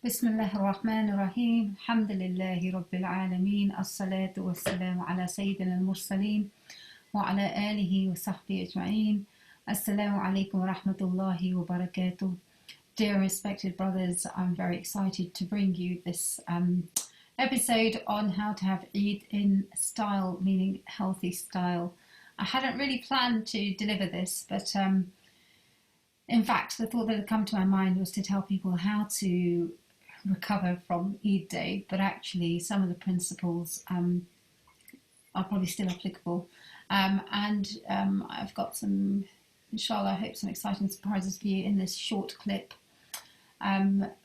بسم الله الرحمن الرحيم الحمد لله رب العالمين الصلاة والسلام على سيدنا المرسلين وعلى آله وصحبه أجمعين. Assalamu alaikum wa rahmatullahi wa barakatuh. Dear respected brothers, I'm very excited to bring you this episode on how to have Eid in style, meaning healthy style. I hadn't really planned to deliver this, but in fact the thought that had come to my mind was to tell people how to recover from Eid Day, but actually some of the principles are probably still applicable. I've got some, inshallah, I hope some exciting surprises for you in this short clip,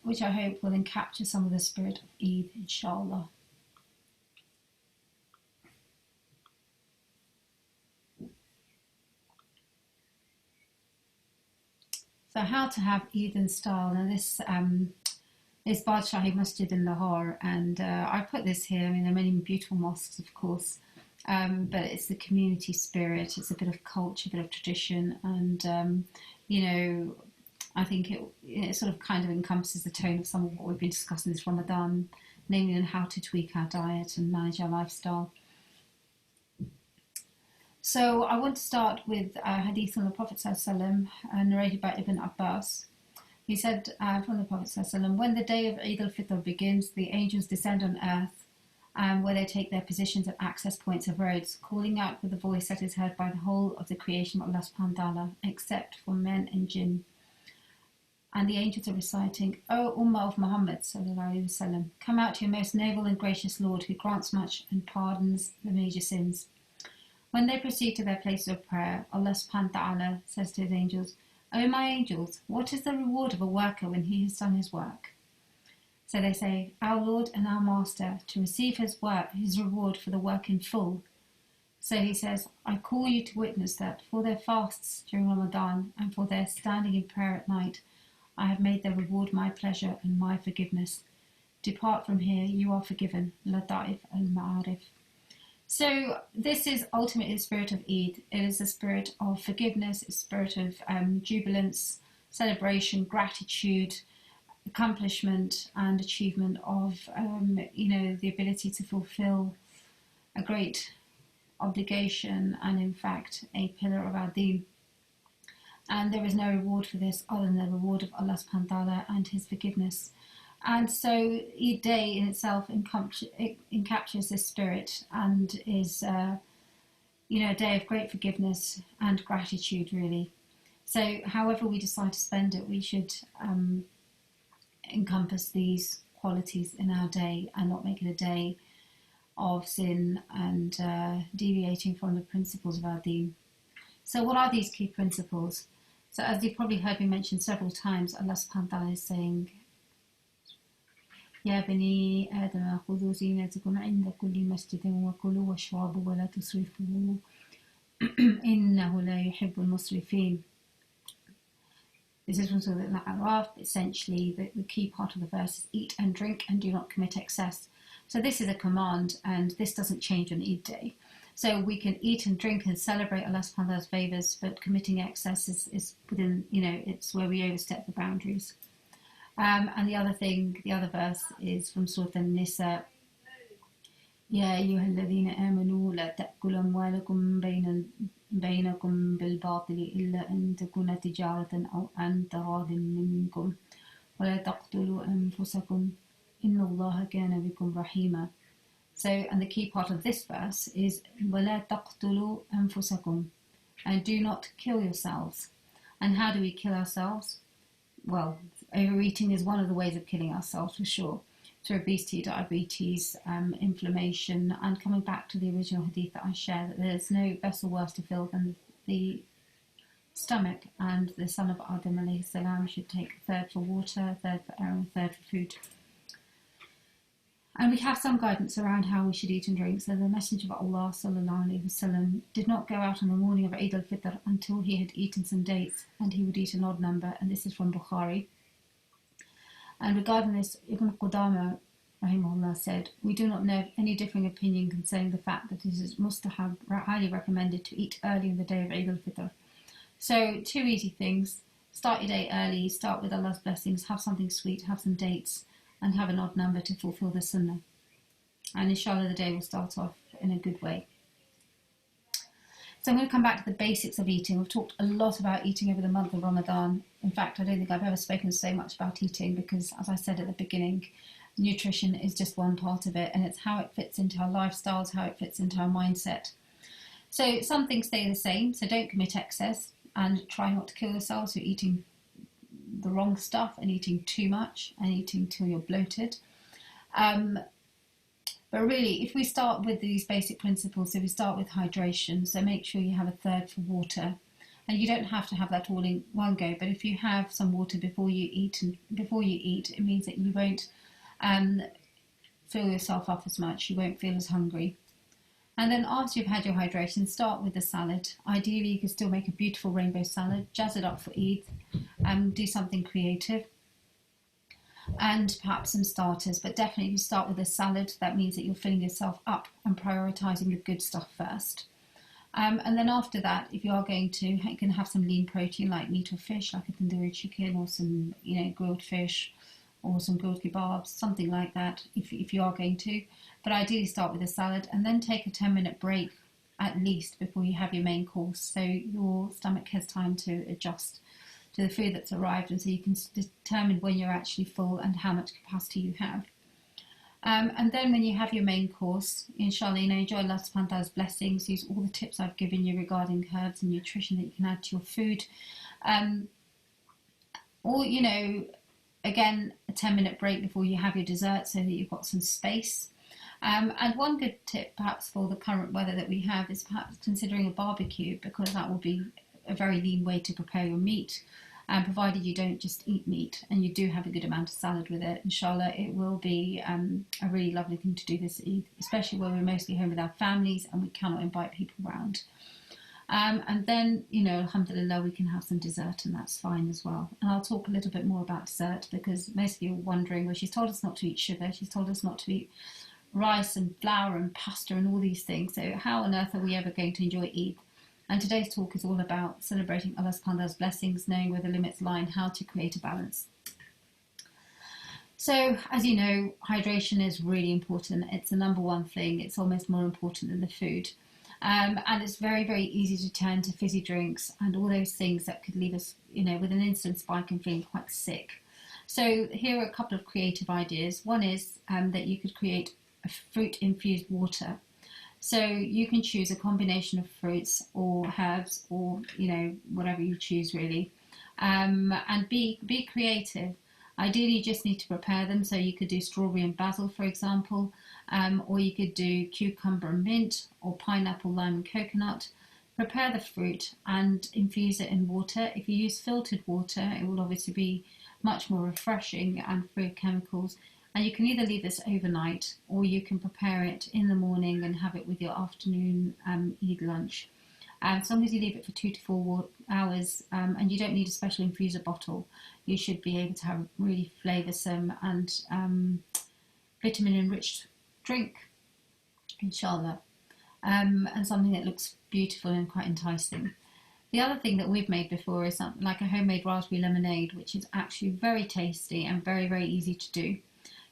which I hope will then capture some of the spirit of Eid, inshallah. So how to have Eid in style. Now this is Barley Mustard in Lahore, and I put this here. I mean, there are many beautiful mosques, of course, but it's the community spirit. It's a bit of culture, a bit of tradition, and I think it sort of kind of encompasses the tone of some of what we've been discussing this Ramadan, namely on how to tweak our diet and manage our lifestyle. So I want to start with a hadith from the Prophet ﷺ, narrated by Ibn Abbas. He said from the Prophet ﷺ, when the day of Eid al-Fitr begins, the angels descend on earth, where they take their positions at access points of roads, calling out with a voice that is heard by the whole of the creation of Allah subhanahu wa ta'ala, except for men and jinn. And the angels are reciting, O Ummah of Muhammad sallallahu alaihi wasallam, come out to your most noble and gracious Lord, who grants much and pardons the major sins. When they proceed to their places of prayer, Allah subhanahu wa ta'ala says to his angels, O my angels, what is the reward of a worker when he has done his work? So they say, Our Lord and our Master, to receive his work, his reward for the work in full. So he says, I call you to witness that for their fasts during Ramadan and for their standing in prayer at night, I have made their reward my pleasure and my forgiveness. Depart from here, you are forgiven. Lata'if al-Ma'arif. So this is ultimately the spirit of Eid. It is a spirit of forgiveness, a spirit of jubilance, celebration, gratitude, accomplishment and achievement of, the ability to fulfill a great obligation and, in fact, a pillar of our deen. And there is no reward for this other than the reward of Allah subhanahu wa ta'ala and his forgiveness. And so Eid Day in itself encaptures this spirit and is, a day of great forgiveness and gratitude, really. So however we decide to spend it, we should encompass these qualities in our day and not make it a day of sin and deviating from the principles of our deen. So what are these key principles? So as you've probably heard me mention several times, Allah subhanahu wa ta'ala is saying, يا بني آدم خذوا زينتكم عند كل مسجد وكلوا واشربوا ولا تسرفوا إنه لا يحب المسرفين. This is from Surah Al-A'raf. Essentially, the key part of the verse is eat and drink and do not commit excess. So this is a command, and this doesn't change on Eid Day. So we can eat and drink and celebrate Allah subhanahu wa ta'ala's favours, but committing excess is within, it's where we overstep the boundaries. And the other verse is from Surah An-Nisa. يا أيها الذين آمنوا لا تأكلوا أموالكم بينكم بالباطل إلا أن تكون تجارة أو عن تراض منكم ولا تقتلوا أنفسكم إن الله كان بكم رحيما. So, and the key part of this verse is ولا تقتلوا أنفسكم, and do not kill yourselves. And how do we kill ourselves? Well, overeating is one of the ways of killing ourselves, for sure, through obesity, diabetes, inflammation, and coming back to the original hadith that I shared, that there's no vessel worse to fill than the stomach, and the son of Adam alayhi salam should take a third for water, a third for air, and a third for food. And we have some guidance around how we should eat and drink. So the Messenger of Allah sallallahu alaihi wasallam did not go out on the morning of Eid al-Fitr until he had eaten some dates, and he would eat an odd number, and this is from Bukhari. And regarding this, Ibn Qudama rahimahullah said, we do not know of any differing opinion concerning the fact that it is mustahab, highly recommended to eat early on the day of Eid al-Fitr. So 2 easy things: start your day early, start with Allah's blessings, have something sweet, have some dates, and have an odd number to fulfill the sunnah. And inshallah the day will start off in a good way. So I'm going to come back to the basics of eating. We've talked a lot about eating over the month of Ramadan. In fact, I don't think I've ever spoken so much about eating because, as I said at the beginning, nutrition is just one part of it, and it's how it fits into our lifestyles, how it fits into our mindset. So some things stay the same, so don't commit excess and try not to kill yourself. So eating the wrong stuff and eating too much and eating till you're bloated. But really, if we start with these basic principles, so we start with hydration, so make sure you have a third for water. And you don't have to have that all in one go, but if you have some water before you eat, it means that you won't fill yourself up as much, you won't feel as hungry. And then after you've had your hydration, start with the salad. Ideally, you could still make a beautiful rainbow salad, jazz it up for Eid, and do something creative. And perhaps some starters, but definitely if you start with a salad, that means that you're filling yourself up and prioritising the good stuff first. And then after that, if you are going to, you can have some lean protein like meat or fish, like a tandoori chicken or some, grilled fish or some grilled kebabs, something like that, if you are going to. But ideally start with a salad and then take a 10-minute break at least before you have your main course, so your stomach has time to adjust to the food that's arrived, and so you can determine when you're actually full and how much capacity you have. And then when you have your main course, inshallah, enjoy Allah subhanahu wa ta'ala's blessings, use all the tips I've given you regarding herbs and nutrition that you can add to your food. Or, again, a 10-minute break before you have your dessert so that you've got some space. And one good tip perhaps for the current weather that we have is perhaps considering a barbecue, because that will be a very lean way to prepare your meat, and provided you don't just eat meat and you do have a good amount of salad with it, inshallah it will be a really lovely thing to do this Eid, especially when we're mostly home with our families and we cannot invite people around. And then, alhamdulillah, we can have some dessert, and that's fine as well. And I'll talk a little bit more about dessert, because most of you are wondering, well, she's told us not to eat sugar, she's told us not to eat rice and flour and pasta and all these things, so how on earth are we ever going to enjoy Eid? And today's talk is all about celebrating Allah subhanahu wa ta'ala's blessings, knowing where the limits lie and how to create a balance. So, as you know, hydration is really important. It's the number one thing. It's almost more important than the food. And it's very, very easy to turn to fizzy drinks and all those things that could leave us, with an instant spike and feeling quite sick. So here are a couple of creative ideas. One is that you could create a fruit-infused water. So you can choose a combination of fruits or herbs or, whatever you choose really, and be creative. Ideally, you just need to prepare them. So you could do strawberry and basil, for example, or you could do cucumber and mint, or pineapple, lime and coconut. Prepare the fruit and infuse it in water. If you use filtered water, it will obviously be much more refreshing and free of chemicals. And you can either leave this overnight, or you can prepare it in the morning and have it with your afternoon Eid lunch. As long as you leave it for 2 to 4 hours, and you don't need a special infuser bottle, you should be able to have a really flavoursome and vitamin-enriched drink, inshallah, and something that looks beautiful and quite enticing. The other thing that we've made before is something like a homemade raspberry lemonade, which is actually very tasty and very, very easy to do.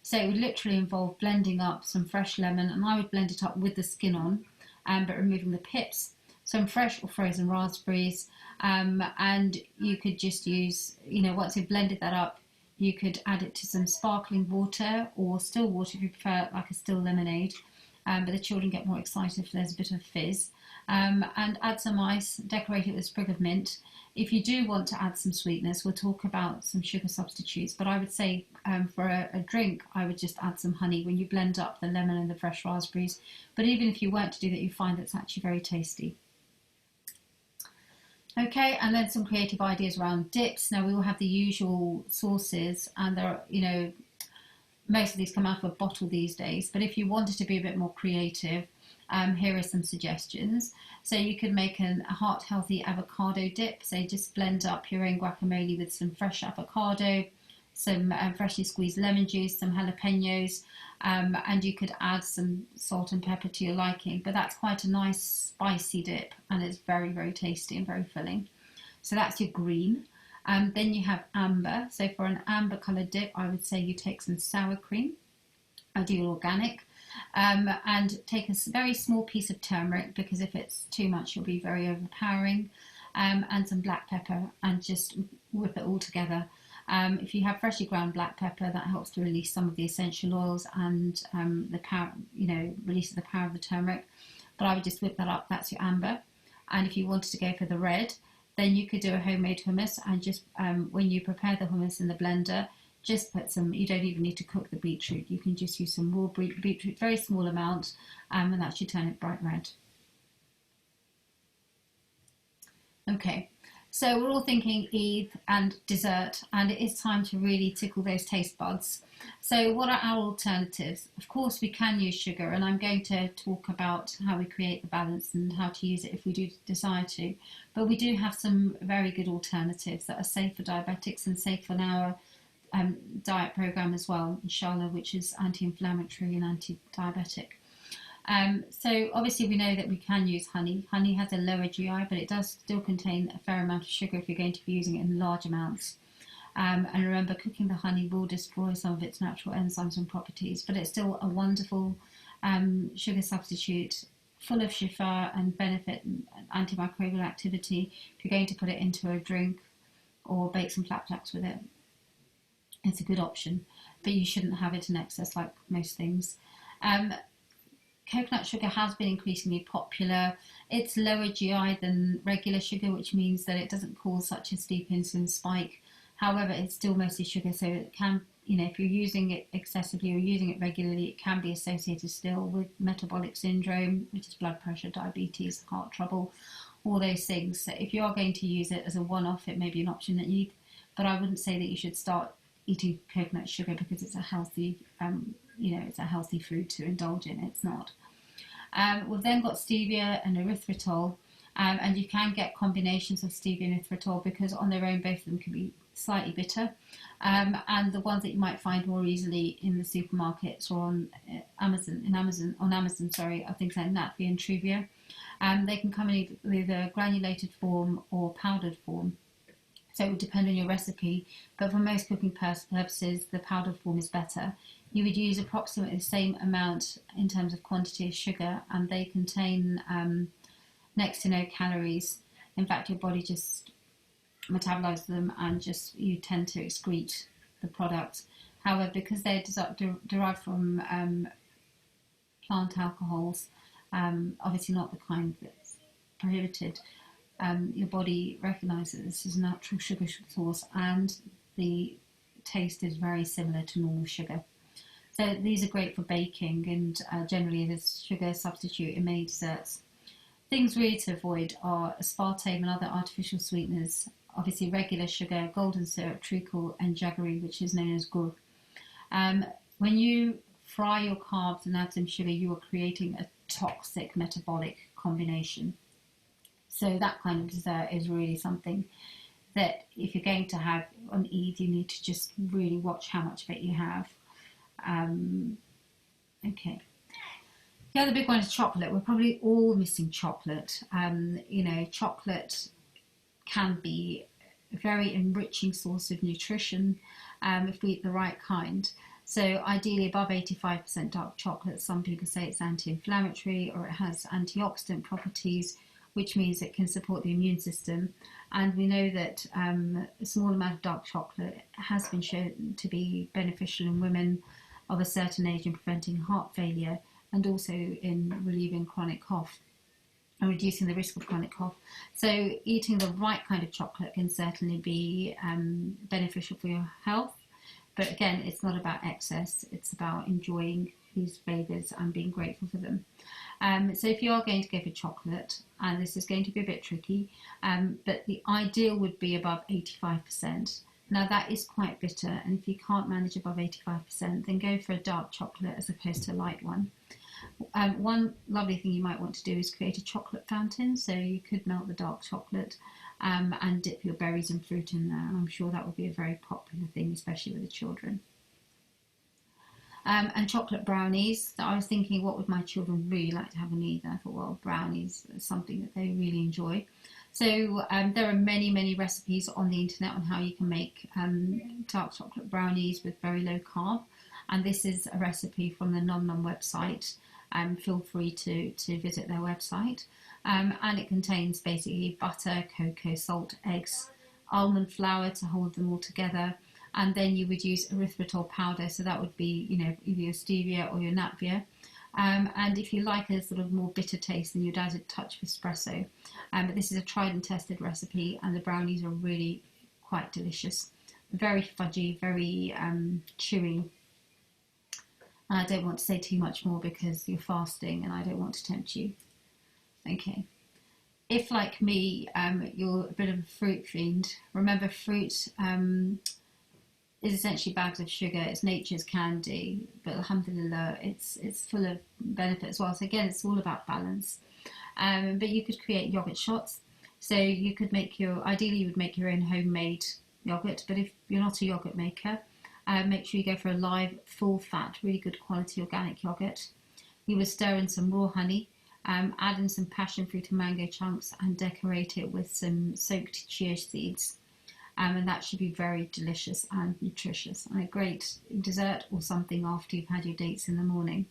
So it would literally involve blending up some fresh lemon, and I would blend it up with the skin on, but removing the pips, some fresh or frozen raspberries, and you could just use, once you've blended that up, you could add it to some sparkling water or still water if you prefer, like a still lemonade, but the children get more excited if there's a bit of fizz, and add some ice, decorate it with a sprig of mint. If you do want to add some sweetness, we'll talk about some sugar substitutes, but I would say for a drink, I would just add some honey when you blend up the lemon and the fresh raspberries. But even if you weren't to do that, you find it's actually very tasty. Okay, and then some creative ideas around dips. Now we all have the usual sauces, and there are, most of these come out of a bottle these days, but if you wanted to be a bit more creative, here are some suggestions. So you could make a heart-healthy avocado dip. So just blend up your own guacamole with some fresh avocado, some freshly squeezed lemon juice, some jalapenos, and you could add some salt and pepper to your liking. But that's quite a nice spicy dip, and it's very, very tasty and very filling. So that's your green. Then you have amber. So for an amber coloured dip, I would say you take some sour cream, ideal organic, and take a very small piece of turmeric, because if it's too much, you'll be very overpowering, and some black pepper, and just whip it all together. If you have freshly ground black pepper, that helps to release some of the essential oils and the power, releases the power of the turmeric. But I would just whip that up. That's your amber. And if you wanted to go for the red, then you could do a homemade hummus, and just when you prepare the hummus in the blender, just put some, you don't even need to cook the beetroot. You can just use some raw beetroot, very small amount, and that should turn it bright red. Okay, so we're all thinking Eid and dessert, and it is time to really tickle those taste buds. So what are our alternatives? Of course, we can use sugar, and I'm going to talk about how we create the balance and how to use it if we do decide to. But we do have some very good alternatives that are safe for diabetics and safe on our diet program as well, inshallah, which is anti-inflammatory and anti-diabetic. So obviously we know that we can use honey. Honey has a lower GI, but it does still contain a fair amount of sugar if you're going to be using it in large amounts. And remember, cooking the honey will destroy some of its natural enzymes and properties, but it's still a wonderful sugar substitute, full of shifa and benefit and antimicrobial activity. If you're going to put it into a drink or bake some flapjacks with it, it's a good option, but you shouldn't have it in excess like most things. Coconut sugar has been increasingly popular. It's lower GI than regular sugar, which means that it doesn't cause such a steep insulin spike. However, it's still mostly sugar, so it can, if you're using it excessively or using it regularly, it can be associated still with metabolic syndrome, which is blood pressure, diabetes, heart trouble, all those things. So if you are going to use it as a one-off, it may be an option that you eat, but I wouldn't say that you should start eating coconut sugar because it's a healthy, it's a healthy food to indulge in. It's not. We've then got stevia and erythritol, and you can get combinations of stevia and erythritol because on their own both of them can be slightly bitter. And the ones that you might find more easily in the supermarkets or on Amazon, are things like Natvi and Truvia. They can come in with a granulated form or powdered form. So it would depend on your recipe, but for most cooking purposes, the powdered form is better. You would use approximately the same amount in terms of quantity of sugar, and they contain next to no calories. In fact, your body just metabolizes them, and you tend to excrete the product. However, because they're derived from plant alcohols, obviously not the kind that's prohibited, your body recognises this as a natural sugar source, and the taste is very similar to normal sugar. So these are great for baking, and generally as sugar substitute in many desserts. Things really to avoid are aspartame and other artificial sweeteners, obviously regular sugar, golden syrup, treacle, and jaggery, which is known as gur. When you fry your carbs and add some sugar, you are creating a toxic metabolic combination. So that kind of dessert is really something that if you're going to have on Eid, you need to just really watch how much of it you have. Okay. The other big one is chocolate. We're probably all missing chocolate. Chocolate can be a very enriching source of nutrition if we eat the right kind. So ideally above 85% dark chocolate. Some people say it's anti-inflammatory or it has antioxidant properties, which means it can support the immune system. And we know that a small amount of dark chocolate has been shown to be beneficial in women of a certain age in preventing heart failure and also in relieving chronic cough and reducing the risk of chronic cough. So eating the right kind of chocolate can certainly be beneficial for your health. But again, it's not about excess, it's about enjoying these flavours and being grateful for them. So if you are going to go for chocolate, and this is going to be a bit tricky, but the ideal would be above 85%. Now that is quite bitter, and if you can't manage above 85%, then go for a dark chocolate as opposed to a light one. One lovely thing you might want to do is create a chocolate fountain, so you could melt the dark chocolate and dip your berries and fruit in there. I'm sure that would be a very popular thing, especially with the children. And chocolate brownies. So I was thinking, what would my children really like to have on Eid? I thought, well, brownies is something that they really enjoy. So there are many recipes on the internet on how you can make dark chocolate brownies with very low carb, and this is a recipe from the Nom Nom website. Feel free to visit their website, and it contains basically butter, cocoa, salt, eggs, almond flour to hold them all together, and then you would use erythritol powder, so that would be, you know, either your stevia or your nut beer. And if you like a sort of more bitter taste, then you'd add a touch of espresso. But this is a tried and tested recipe, and the brownies are really quite delicious. Very fudgy, very chewy. And I don't want to say too much more because you're fasting and I don't want to tempt you. Okay. If, like me, you're a bit of a fruit fiend, remember fruit is essentially bags of sugar. It's nature's candy, but alhamdulillah, it's full of benefit as well. So again, it's all about balance. But you could create yogurt shots. So you could make ideally you would make your own homemade yogurt, but if you're not a yogurt maker, make sure you go for a live, full fat, really good quality organic yogurt. You would stir in some raw honey, add in some passion fruit and mango chunks, and decorate it with some soaked chia seeds. And that should be very delicious and nutritious, and a great dessert or something after you've had your dates in the morning.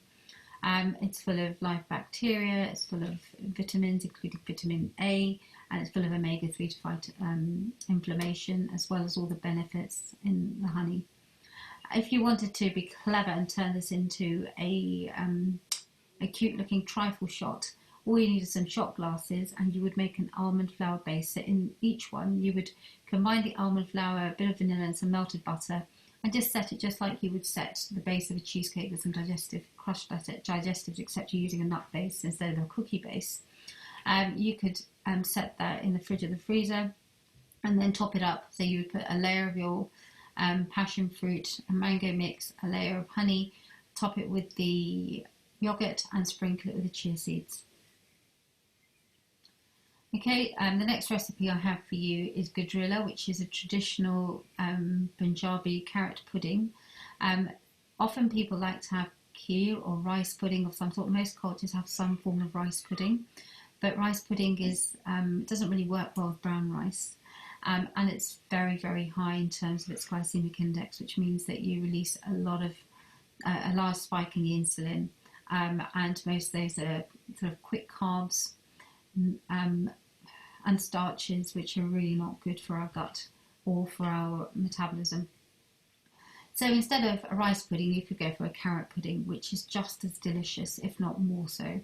It's full of live bacteria, it's full of vitamins, including vitamin A, and it's full of omega-3 to fight inflammation, as well as all the benefits in the honey. If you wanted to be clever and turn this into a cute-looking trifle shot, all you need is some shot glasses, and you would make an almond flour base. So in each one, you would combine the almond flour, a bit of vanilla, and some melted butter, and just set it just like you would set the base of a cheesecake with some crushed digestives, except you're using a nut base instead of a cookie base. You could set that in the fridge or the freezer, and then top it up. So you would put a layer of your passion fruit and mango mix, a layer of honey, top it with the yogurt, and sprinkle it with the chia seeds. Okay, the next recipe I have for you is gajrilla, which is a traditional Punjabi carrot pudding. Often people like to have kheer or rice pudding of some sort. Most cultures have some form of rice pudding, but rice pudding doesn't really work well with brown rice. And it's very high in terms of its glycemic index, which means that you release a large spike in the insulin. And most of those are sort of quick carbs, and starches, which are really not good for our gut or for our metabolism. So instead of a rice pudding, you could go for a carrot pudding, which is just as delicious, if not more so.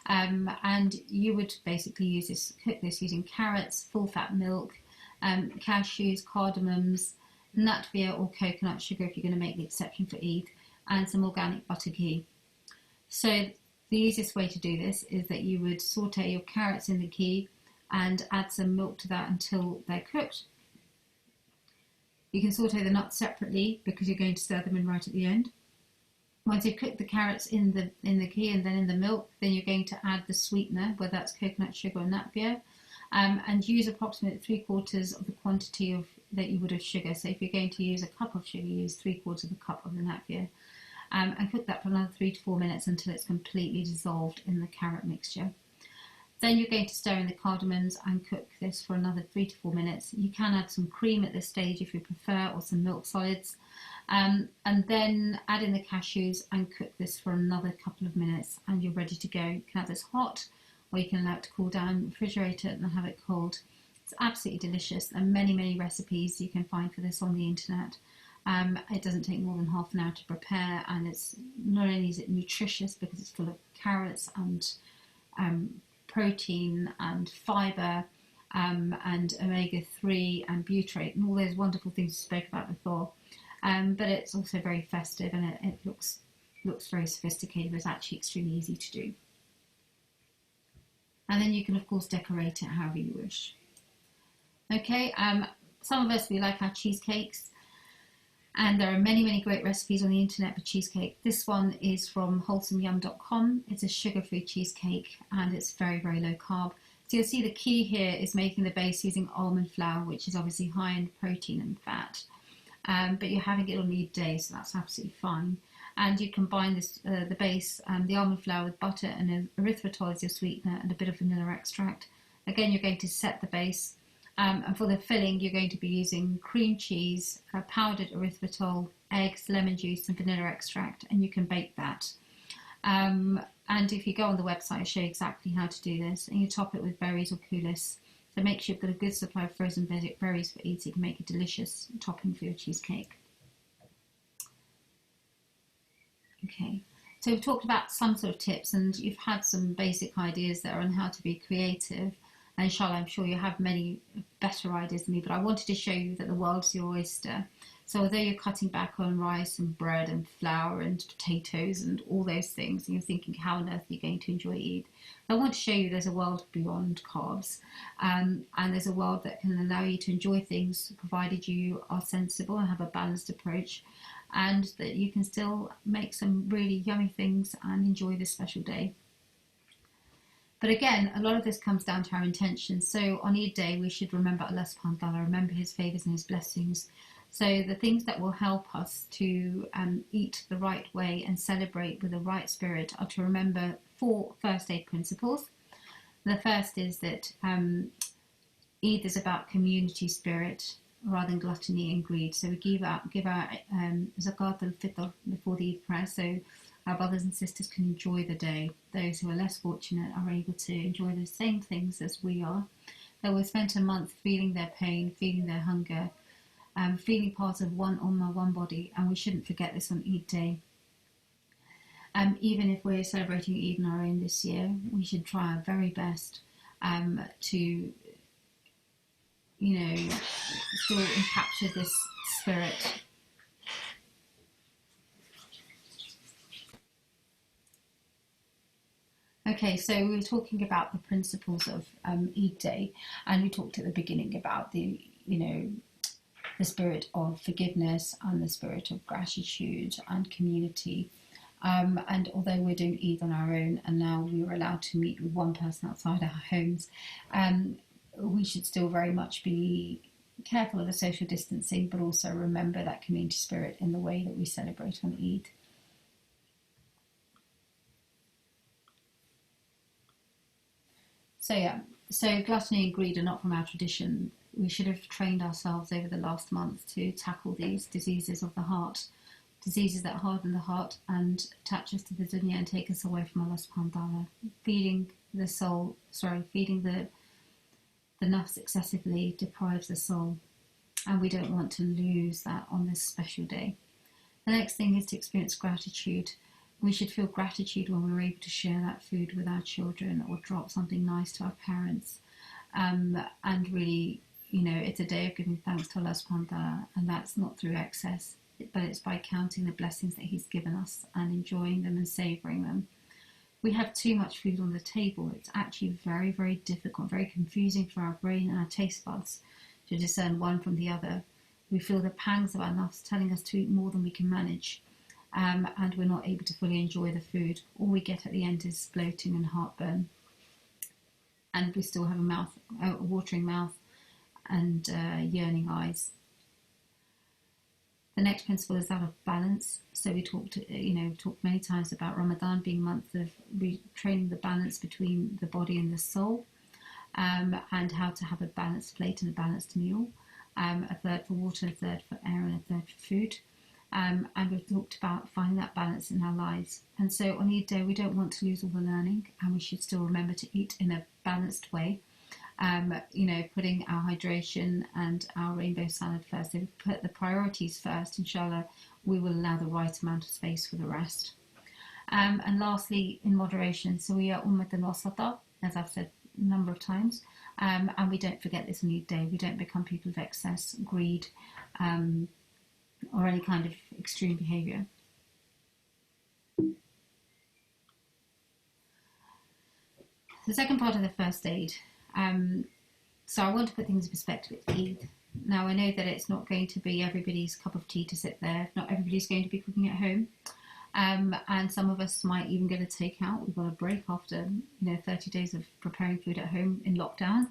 And you would basically cook this using carrots, full fat milk, cashews, cardamoms, nut beer or coconut sugar if you're going to make the exception for Eid, and some organic butter ghee. So the easiest way to do this is that you would saute your carrots in the ghee and add some milk to that until they're cooked. You can saute the nuts separately because you're going to stir them in right at the end. Once you've cooked the carrots in the ghee and then in the milk, then you're going to add the sweetener, whether that's coconut sugar or nut beer, and use approximately 3/4 of the quantity that you would of sugar. So if you're going to use a cup of sugar, use 3/4 of a cup of the nut beer. And cook that for another 3 to 4 minutes until it's completely dissolved in the carrot mixture. Then you're going to stir in the cardamoms and cook this for another 3 to 4 minutes. You can add some cream at this stage if you prefer, or some milk solids. And then add in the cashews and cook this for another couple of minutes, and you're ready to go. You can have this hot, or you can allow it to cool down, refrigerate it and have it cold. It's absolutely delicious, and many recipes you can find for this on the internet. It doesn't take more than half an hour to prepare, and it's not only is it nutritious because it's full of carrots and protein and fibre and omega-3 and butyrate and all those wonderful things we spoke about before. But it's also very festive, and it looks very sophisticated, but it's actually extremely easy to do. And then you can of course decorate it however you wish. Okay, some of us, we like our cheesecakes. And there are many great recipes on the internet for cheesecake. This one is from wholesomeyum.com. It's a sugar-free cheesecake, and it's very low carb. So you'll see the key here is making the base using almond flour, which is obviously high in protein and fat. But you're having it on Eid day, so that's absolutely fine. And you combine this, the base, the almond flour with butter and erythritol as your sweetener and a bit of vanilla extract. Again, you're going to set the base. And for the filling, you're going to be using cream cheese, powdered erythritol, eggs, lemon juice, and vanilla extract, and you can bake that. And if you go on the website, I show you exactly how to do this, and you top it with berries or coulis. So make sure you've got a good supply of frozen berries for Eid, so you can make a delicious topping for your cheesecake. Okay, so we've talked about some sort of tips, and you've had some basic ideas there on how to be creative. And inshallah, I'm sure you have many better ideas than me, but I wanted to show you that the world's your oyster. So although you're cutting back on rice and bread and flour and potatoes and all those things, and you're thinking, how on earth are you going to enjoy Eid? I want to show you there's a world beyond carbs, and there's a world that can allow you to enjoy things provided you are sensible and have a balanced approach, and that you can still make some really yummy things and enjoy this special day. But again, a lot of this comes down to our intentions. So on Eid Day, we should remember Allah subhanahu wa ta'ala, remember his favours and his blessings. So the things that will help us to eat the right way and celebrate with the right spirit are to remember 4 first aid principles. The first is that Eid is about community spirit rather than gluttony and greed. So we give our zakat al-fitr before the Eid prayer, so our brothers and sisters can enjoy the day. Those who are less fortunate are able to enjoy the same things as we are. They will spend a month feeling their pain, feeling their hunger, feeling part of one ummah, one body, and we shouldn't forget this on Eid Day. Even if we're celebrating Eid on our own this year, we should try our very best to, still capture this spirit. Okay, so we were talking about the principles of Eid Day, and we talked at the beginning about the spirit of forgiveness and the spirit of gratitude and community. And although we're doing Eid on our own, and now we were allowed to meet with one person outside our homes, we should still very much be careful of the social distancing, but also remember that community spirit in the way that we celebrate on Eid. So gluttony and greed are not from our tradition. We should have trained ourselves over the last month to tackle these diseases of the heart, diseases that harden the heart and attach us to the dunya and take us away from Allah subhanahu wa ta'ala. Feeding the nafs excessively deprives the soul, and we don't want to lose that on this special day. The next thing is to experience gratitude. We should feel gratitude when we're able to share that food with our children or drop something nice to our parents. And really, it's a day of giving thanks to Allah subhanahu wa ta'ala, and that's not through excess, but it's by counting the blessings that he's given us and enjoying them and savouring them. We have too much food on the table. It's actually very, very difficult, very confusing for our brain and our taste buds to discern one from the other. We feel the pangs of our nafs telling us to eat more than we can manage. And we're not able to fully enjoy the food. All we get at the end is bloating and heartburn. And we still have a watering mouth and yearning eyes. The next principle is that of balance. So we talked many times about Ramadan being a month of retraining the balance between the body and the soul, and how to have a balanced plate and a balanced meal. A third for water, a third for air, and a third for food. And we've talked about finding that balance in our lives. And so on Eid Day, we don't want to lose all the learning, and we should still remember to eat in a balanced way. Putting our hydration and our rainbow salad first. If we put the priorities first, inshallah, we will allow the right amount of space for the rest. And lastly, in moderation. So we are ummat al-wasata, as I've said a number of times. And we don't forget this on Eid Day. We don't become people of excess, greed, or any kind of extreme behaviour. The second part of the first aid. So I want to put things in perspective with Eid. Now I know that it's not going to be everybody's cup of tea to sit there. Not everybody's going to be cooking at home. And some of us might even get a takeout. We've got a break after 30 days of preparing food at home in lockdown.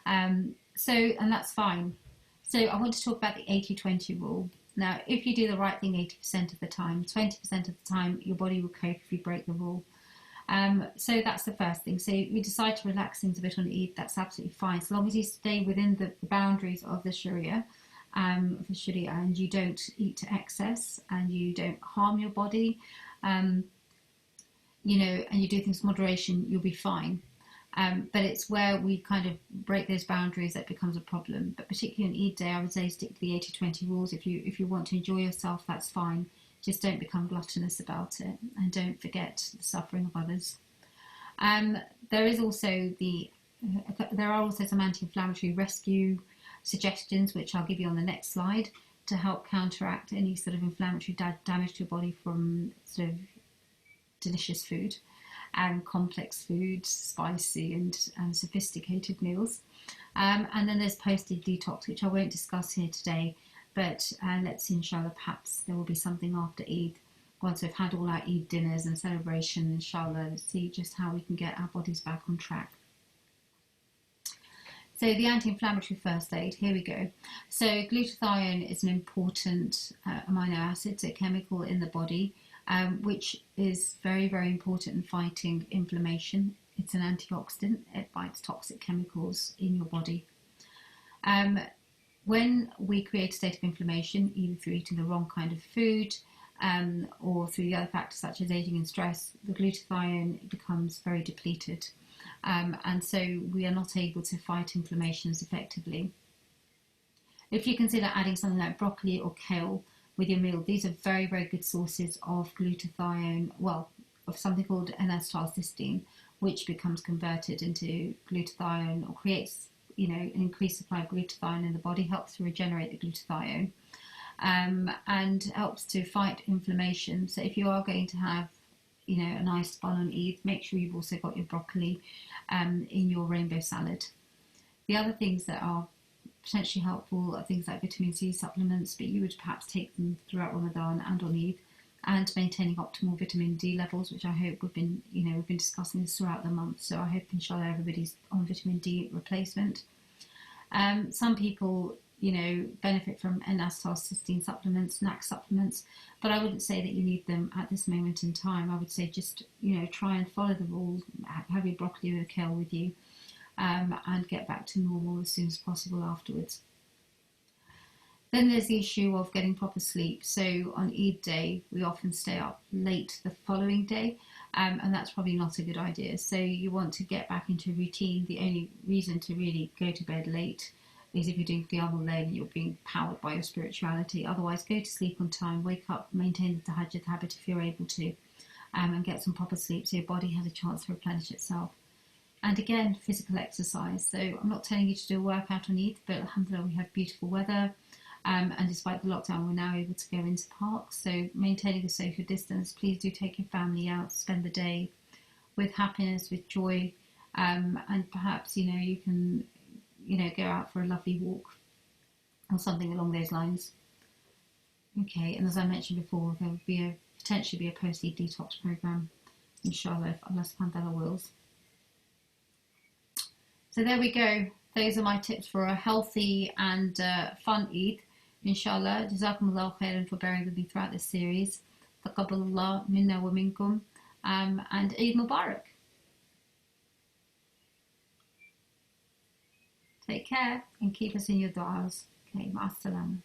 And that's fine. So I want to talk about the 80-20 rule. Now, if you do the right thing 80% of the time, 20% of the time, your body will cope if you break the rule. So that's the first thing. So you decide to relax things a bit on Eid, that's absolutely fine. So long as you stay within the boundaries of the Sharia, and you don't eat to excess and you don't harm your body, and you do things in moderation, you'll be fine. But it's where we kind of break those boundaries that becomes a problem. But particularly on Eid day, I would say stick to the 80-20 rules. If you want to enjoy yourself, that's fine. Just don't become gluttonous about it, and don't forget the suffering of others. There are also some anti-inflammatory rescue suggestions, which I'll give you on the next slide, to help counteract any sort of inflammatory damage to your body from sort of delicious food and complex food, spicy and sophisticated meals. And then there's post-Eid detox, which I won't discuss here today, but let's see, inshallah, perhaps there will be something after Eid. Once we've had all our Eid dinners and celebration, inshallah, let's see just how we can get our bodies back on track. So the anti-inflammatory first aid, here we go. So glutathione is an important amino acid, so a chemical in the body, which is very, very important in fighting inflammation. It's an antioxidant. It fights toxic chemicals in your body. When we create a state of inflammation, either through eating the wrong kind of food or through the other factors such as aging and stress, the glutathione becomes very depleted. And so we are not able to fight inflammations effectively. If you consider adding something like broccoli or kale with your meal, these are very, very good sources of glutathione, of something called N-acetylcysteine, which becomes converted into glutathione or creates an increased supply of glutathione in the body, helps to regenerate the glutathione, and helps to fight inflammation. So if you are going to have a nice bun on Eid, make sure you've also got your broccoli in your rainbow salad. The other things that are potentially helpful are things like vitamin C supplements, but you would perhaps take them throughout Ramadan and on Eid, and maintaining optimal vitamin D levels, which I hope we've been discussing this throughout the month. So I hope, inshallah, everybody's on vitamin D replacement. Some people, benefit from N-acetylcysteine supplements, NAC supplements, but I wouldn't say that you need them at this moment in time. I would say just, try and follow the rules, have your broccoli or kale with you, and get back to normal as soon as possible afterwards. Then there's the issue of getting proper sleep. So on Eid day, we often stay up late the following day, and that's probably not a good idea. So you want to get back into routine. The only reason to really go to bed late is if you're doing Qiyam al-Layl and you're being powered by your spirituality. Otherwise, go to sleep on time, wake up, maintain the tahajjud habit if you're able to, and get some proper sleep so your body has a chance to replenish itself. And again, physical exercise. So I'm not telling you to do a workout on Eid, but alhamdulillah, we have beautiful weather. And despite the lockdown, we're now able to go into parks. So maintaining a social distance, please do take your family out, spend the day with happiness, with joy, and perhaps, you can, go out for a lovely walk or something along those lines. Okay, and as I mentioned before, there will potentially be a post-Eid detox program, inshallah, if Allah subhanahu wa ta'ala wills. So there we go. Those are my tips for a healthy and fun Eid. Inshallah, Jazakumullahu khairan for bearing with me throughout this series. Taqabbalallah minna wa minkum, and Eid Mubarak. Take care and keep us in your du'as. Okay, ma'as-salama.